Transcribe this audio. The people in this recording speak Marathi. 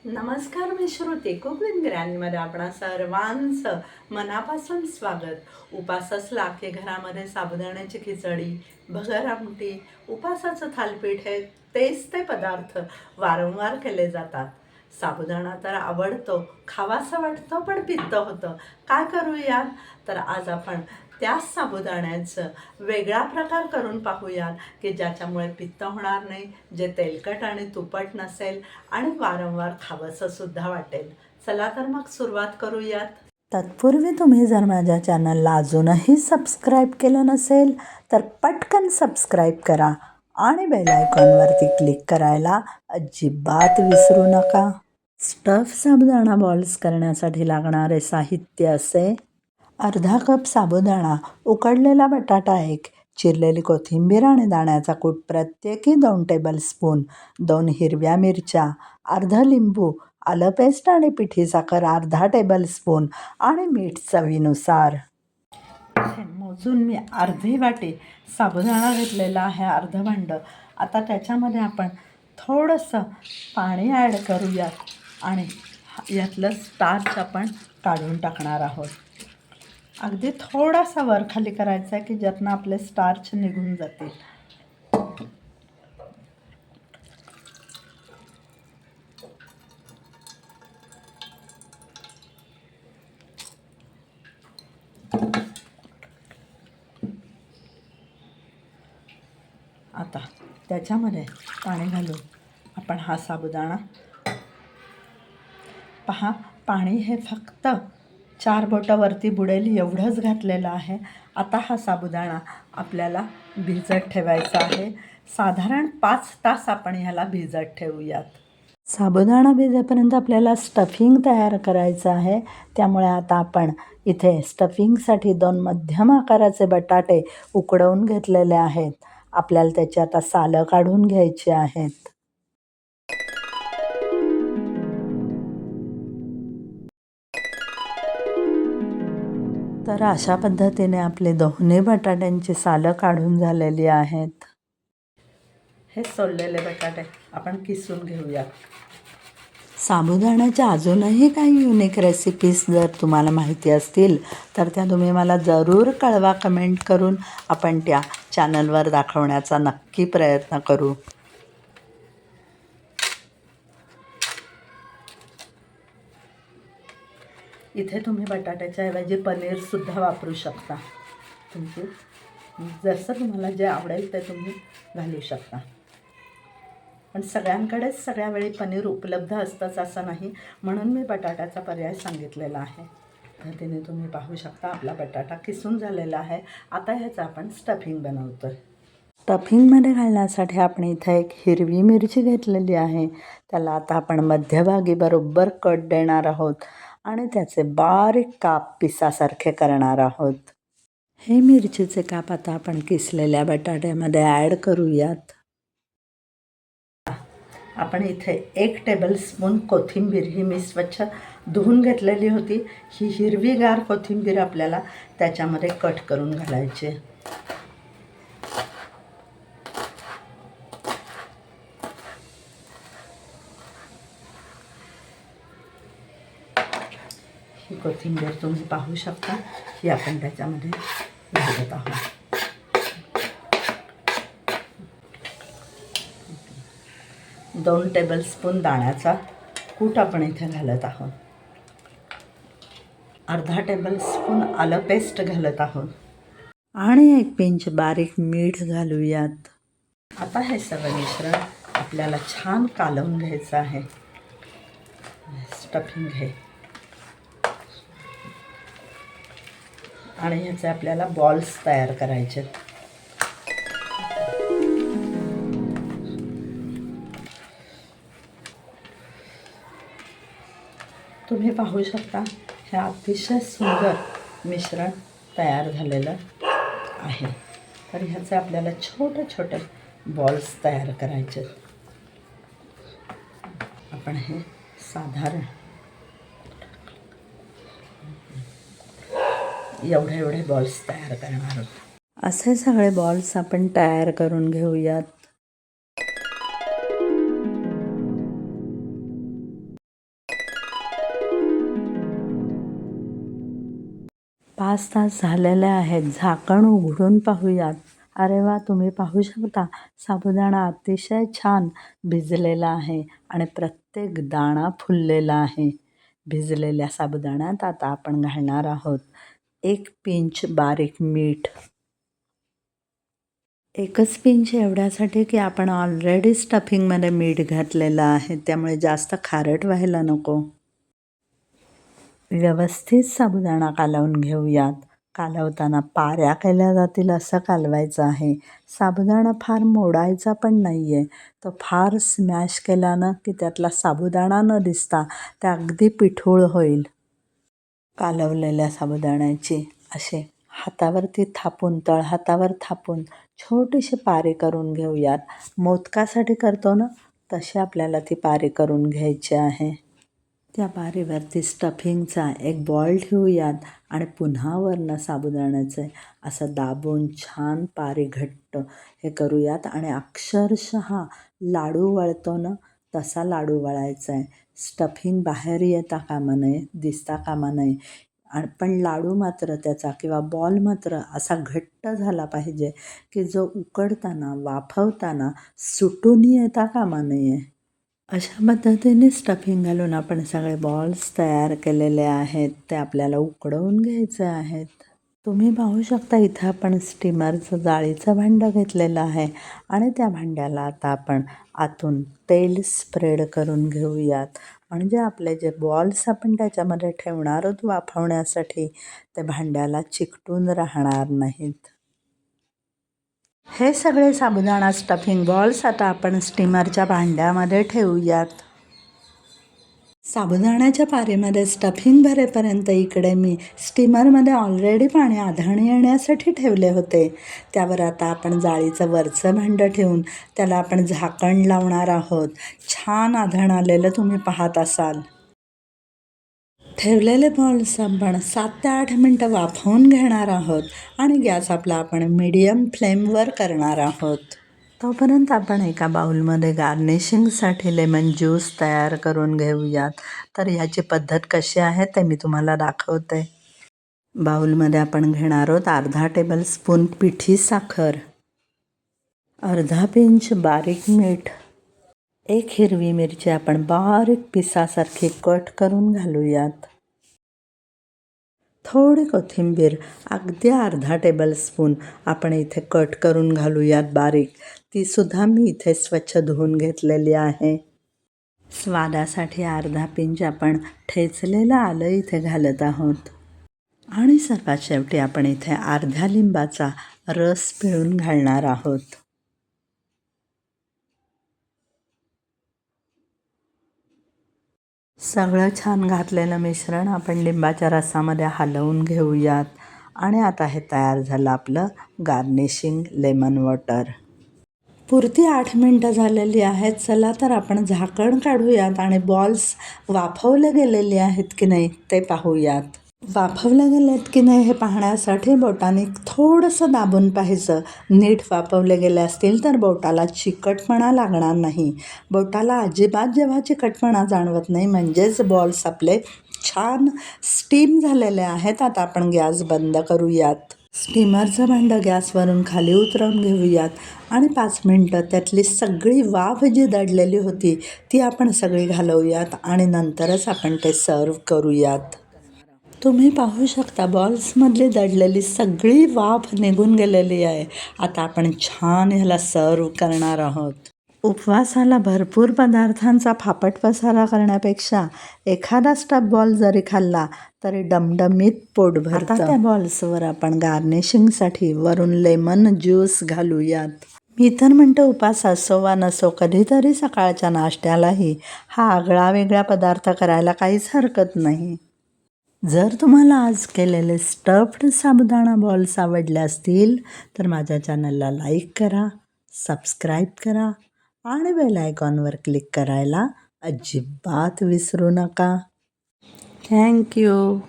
नमस्कार, मी श्रुती कुकिंग ग्रँडमध्ये आपणा सर्वांचं मनापासून स्वागत. उपास असला की घरामध्ये साबुदाण्याची खिचडी, भगर आमटी, उपासाचं थालीपीठ हे तेच ते पदार्थ वारंवार केले जातात. साबुदाणा तर आवडतो, खावासा वाटतो, पण पित्त होतं. काय करूयात? तर आज आपण त्याच साबुदाण्याचं वेगळा प्रकार करून पाहूयात की ज्याच्यामुळे पित्त होणार नाही, जे तेलकट आणि तुपट नसेल आणि वारंवार खावंसंसुद्धा वाटेल. चला तर मग सुरुवात करूयात. तत्पूर्वी तुम्ही जर माझ्या चॅनलला अजूनही सबस्क्राईब केलं नसेल तर पटकन सबस्क्राईब करा आणि बेल आयकॉनवरती क्लिक करायला अजिबात विसरू नका. स्टफ साबुदाणा बॉल्स करण्यासाठी लागणारे साहित्य असे: अर्धा कप साबुदाणा, उकडलेला बटाटा 1, चिरलेली कोथिंबीर आणि दाण्याचा कूट प्रत्येकी 2 टेबलस्पून, 2 हिरव्या मिरच्या, अर्धा लिंबू, आलं पेस्ट आणि पिठी साखर अर्धा टेबलस्पून आणि मीठ चवीनुसार. मोजून मी अर्धी वाटी साबुदाणा घेतलेला आहे, अर्धं भांडं. आता त्याच्यामध्ये आपण थोडंसं पाणी ॲड करूयात आणि यातलं स्टार्च आपण काढून टाकणार आहोत. अगदी थोडासा वर खाली करायचा आहे की ज्यातनं आपले स्टार्च निघून जातील. आता त्याच्यामध्ये पाणी घालून आपण हा साबुदाणा पहा, पाणी हे फक्त 4 बोटावरती बुडेल एवढंच घातलेलं आहे. आता हा साबुदाणा आपल्याला भिजत ठेवायचा आहे. साधारण 5 तास आपण ह्याला भिजत ठेवूयात. साबुदाणा भिजेपर्यंत आपल्याला स्टफिंग तयार करायचं आहे. त्यामुळे आता आपण इथे स्टफिंगसाठी 2 मध्यम आकाराचे बटाटे उकडवून घेतलेले आहेत. आपल्याला त्याची आता सालं काढून घ्यायची आहेत. तर अशा पद्धतीने आपले दोन्ही बटाट्यांची सालं काढून झालेली आहेत. हे सोललेले बटाटे आपण किसून घेऊया. साबुदाण्याच्या अजूनही काही युनिक रेसिपीज जर तुम्हाला माहिती असतील तर त्या तुम्ही मला जरूर कळवा कमेंट करून. आपण त्या चॅनलवर दाखवण्याचा नक्की प्रयत्न करू. इथे तुम्ही बटाट्याच्या ऐवजी पनीरसुद्धा वापरू शकता. जसं तुम्हाला जे आवडेल ते तुम्ही घालू शकता. पण सगळ्यांकडेच सगळ्या वेळी पनीर उपलब्ध असतंच असं नाही, म्हणून मी बटाट्याचा पर्याय सांगितलेला आहे. पद्धतीने तुम्ही पाहू शकता आपला बटाटा किसून झालेला आहे. आता ह्याचं आपण स्टफिंग बनवतो आहे. स्टफिंगमध्ये घालण्यासाठी आपण इथं एक हिरवी मिरची घेतलेली आहे. त्याला आता आपण मध्यभागी बरोबर कट देणार आहोत आणि त्याचे बारीक काप पिसासारखे करणार आहोत. हे मिरचीचे काप आता आपण किसलेल्या बटाट्यामध्ये ॲड करूयात. आपण इथे 1 टेबलस्पून कोथिंबीर, ही मी स्वच्छ धुवून घेतलेली होती. ही हिरवीगार कोथिंबीर आपल्याला त्याच्यामध्ये कट करून घालायची. ही कोथिंबीर तुम्ही पाहू शकता, ही आपण त्याच्यामध्ये घालत आहोत. 2 टेबलस्पून दाण्याचा कूट आपण इथे घालत आहोत. अर्धा टेबलस्पून आलं पेस्ट घालत आहोत आणि 1 पिंच बारीक मीठ घालूयात. आता हे सगळं मिश्रण आपल्याला छान कालवून घ्यायचं आहे. स्टफिंग हे आणि ह्याचे आपल्याला बॉल्स तयार करायचे. तुम्ही पाहू शकता हे अतिशय सुंदर मिश्रण तयार झालेलं आहे. तर ह्याचे आपल्याला छोटे छोटे बॉल्स तयार करायचे. आपण हे साधारण एवढे बॉल्स तयार करणार आहोत. असे सगळे बॉल्स आपण तयार करून घेऊयात. 5 तास झालेले आहेत. झाकण उघडून पाहूयात. अरे वा, तुम्ही पाहू शकता साबुदाणा अतिशय छान भिजलेला आहे आणि प्रत्येक दाणा फुललेला आहे. भिजलेल्या साबुदाण्यात आता आपण घालणार आहोत 1 पिंच बारीक मीठ. एकच पिंच एवढ्यासाठी की आपण ऑलरेडी स्टफिंगमध्ये मीठ घातलेलं आहे, त्यामुळे जास्त खारट व्हायला नको. व्यवस्थित साबुदाणा कालवून घेऊयात. कालवताना पाऱ्या केल्या जातील असं कालवायचं आहे. साबुदाणा फार मोडायचा पण नाही आहे. तो फार स्मॅश केल्यानं की त्यातला साबुदाणा न दिसता ते अगदी पिठूळ होईल. कालवलेल्या साबुदाण्याची असे हातावरती थापून, तळहातावर थापून छोटीशी पारी करून घेऊयात. मोदकासाठी करतो ना, तशी आपल्याला ती पारी करून घ्यायची आहे. त्या पारीवरती स्टफिंगचा एक बॉल ठेवूयात आणि पुन्हा वरनं साबुदाण्याचे असं दाबून छान पारी घट्ट हे करूयात आणि अक्षरशः लाडू वळतो ना, तसा लाडू वळायचा आहे. स्टफिंग बाहेर येता कामा नये, दिसता कामा नये. पण लाडू मात्र त्याचा किंवा बॉल मात्र असा घट्ट झाला पाहिजे की जो उकडताना, वाफवताना सुटून येता कामा नये. अशा पद्धतीने स्टफिंग घालून आपण सगळे बॉल्स तयार केलेले आहेत. ते आपल्याला उकडवून घ्यायचे आहेत. तुम्ही पाहू शकता इथं आपण स्टीमरचं जाळीचं भांडं घेतलेलं आहे आणि त्या भांड्याला आता आपण आतून तेल स्प्रेड करून घेऊयात. म्हणजे आपले जे बॉल्स आपण त्याच्यामध्ये ठेवणार आहोत वाफवण्यासाठी ते भांड्याला चिकटून राहणार नाहीत. हे सगळे साबुदाणा स्टफिंग बॉल्स आता आपण स्टीमरच्या भांड्यामध्ये ठेवूयात. साबुदाण्याच्या पारीमध्ये स्टफिंग भरेपर्यंत इकडे मी स्टीमरमध्ये ऑलरेडी पाणी आधण येण्यासाठी ठेवले होते. त्यावर आता आपण जाळीचं वरचं भांडं ठेवून त्याला आपण झाकण लावणार आहोत. छान आधण आलेलं तुम्ही पाहत असाल. ठेवलेले बॉल्स आपण 7 ते 8 मिनटं वाफवून घेणार आहोत आणि गॅस आपला आपण मीडियम फ्लेमवर करणार आहोत. तोपर्यंत आपण एका बाउलमध्ये गार्निशिंगसाठी लेमन ज्यूस तयार करून घेऊयात. तर ह्याची पद्धत कशी आहे ते मी तुम्हाला दाखवते. बाउलमध्ये आपण घेणार आहोत अर्धा टेबलस्पून पिठी साखर, अर्धा पिंच बारीक मीठ, 1 हिरवी मिरची आपण बारीक पिसासारखी कट करून घालूयात. थोडी कोथिंबीर अगदी अर्धा टेबलस्पून आपण इथे कट करून घालूयात बारीक. तीसुद्धा मी इथे स्वच्छ धुवून घेतलेली आहे. स्वादासाठी अर्धा पिंच आपण ठेचलेलं आलं इथे घालत आहोत आणि सर्वात शेवटी आपण इथे अर्ध्या लिंबाचा रस पिळून घालणार आहोत. सगळं छान घातलेलं मिश्रण आपण लिंबाच्या रसामध्ये हलवून घेऊयात आणि आता हे तयार झालं आपलं गार्निशिंग लेमन वॉटर. पुरती 8 मिनटं झालेली आहेत. चला तर आपण झाकण काढूयात आणि बॉल्स वाफवले गेलेले आहेत की नाही ते पाहूयात. वाफवले गेलेत की नाही हे पाहण्यासाठी बोटाने थोडंसं दाबून पाहायचं. नीट वाफवले गेले असतील तर बोटाला चिकटपणा लागणार नाही. बोटाला अजिबात जेव्हा चिकटपणा जाणवत नाही म्हणजेच बॉल्स आपले छान स्टीम झालेले आहेत. आता आपण गॅस बंद करूयात. स्टीमरचं भांडं गॅसवरून खाली उतरवून घेऊयात आणि 5 मिनटं त्यातली सगळी वाफ जी दडलेली होती ती आपण सगळी घालवूयात आणि नंतरच आपण ते सर्व करूयात. तुम्ही पाहू शकता बॉल्समधली दडलेली सगळी वाफ निघून गेलेली आहे. आता आपण छान ह्याला सर्व करणार आहोत. उपवासाला भरपूर पदार्थांचा फापट पसारा करण्यापेक्षा एखादा स्टफ बॉल जरी खाल्ला तरी डमडमीत पोट भरतं. आता त्या बॉल्सवर आपण गार्निशिंगसाठी वरून लेमन ज्यूस घालूयात. मी तर म्हणतो उपास असो वा नसो कधीतरी सकाळच्या नाश्त्यालाही हा आगळा वेगळा पदार्थ करायला काहीच हरकत नाही. जर तुम्हाला आज केलेले स्टफ्ड साबुदाणा बॉल्स आवडले असतील तर माझ्या चॅनलला लाईक करा, सबस्क्राईब करा आणि बेल आयकॉनवर क्लिक करायला अजिबात विसरू नका. थँक्यू.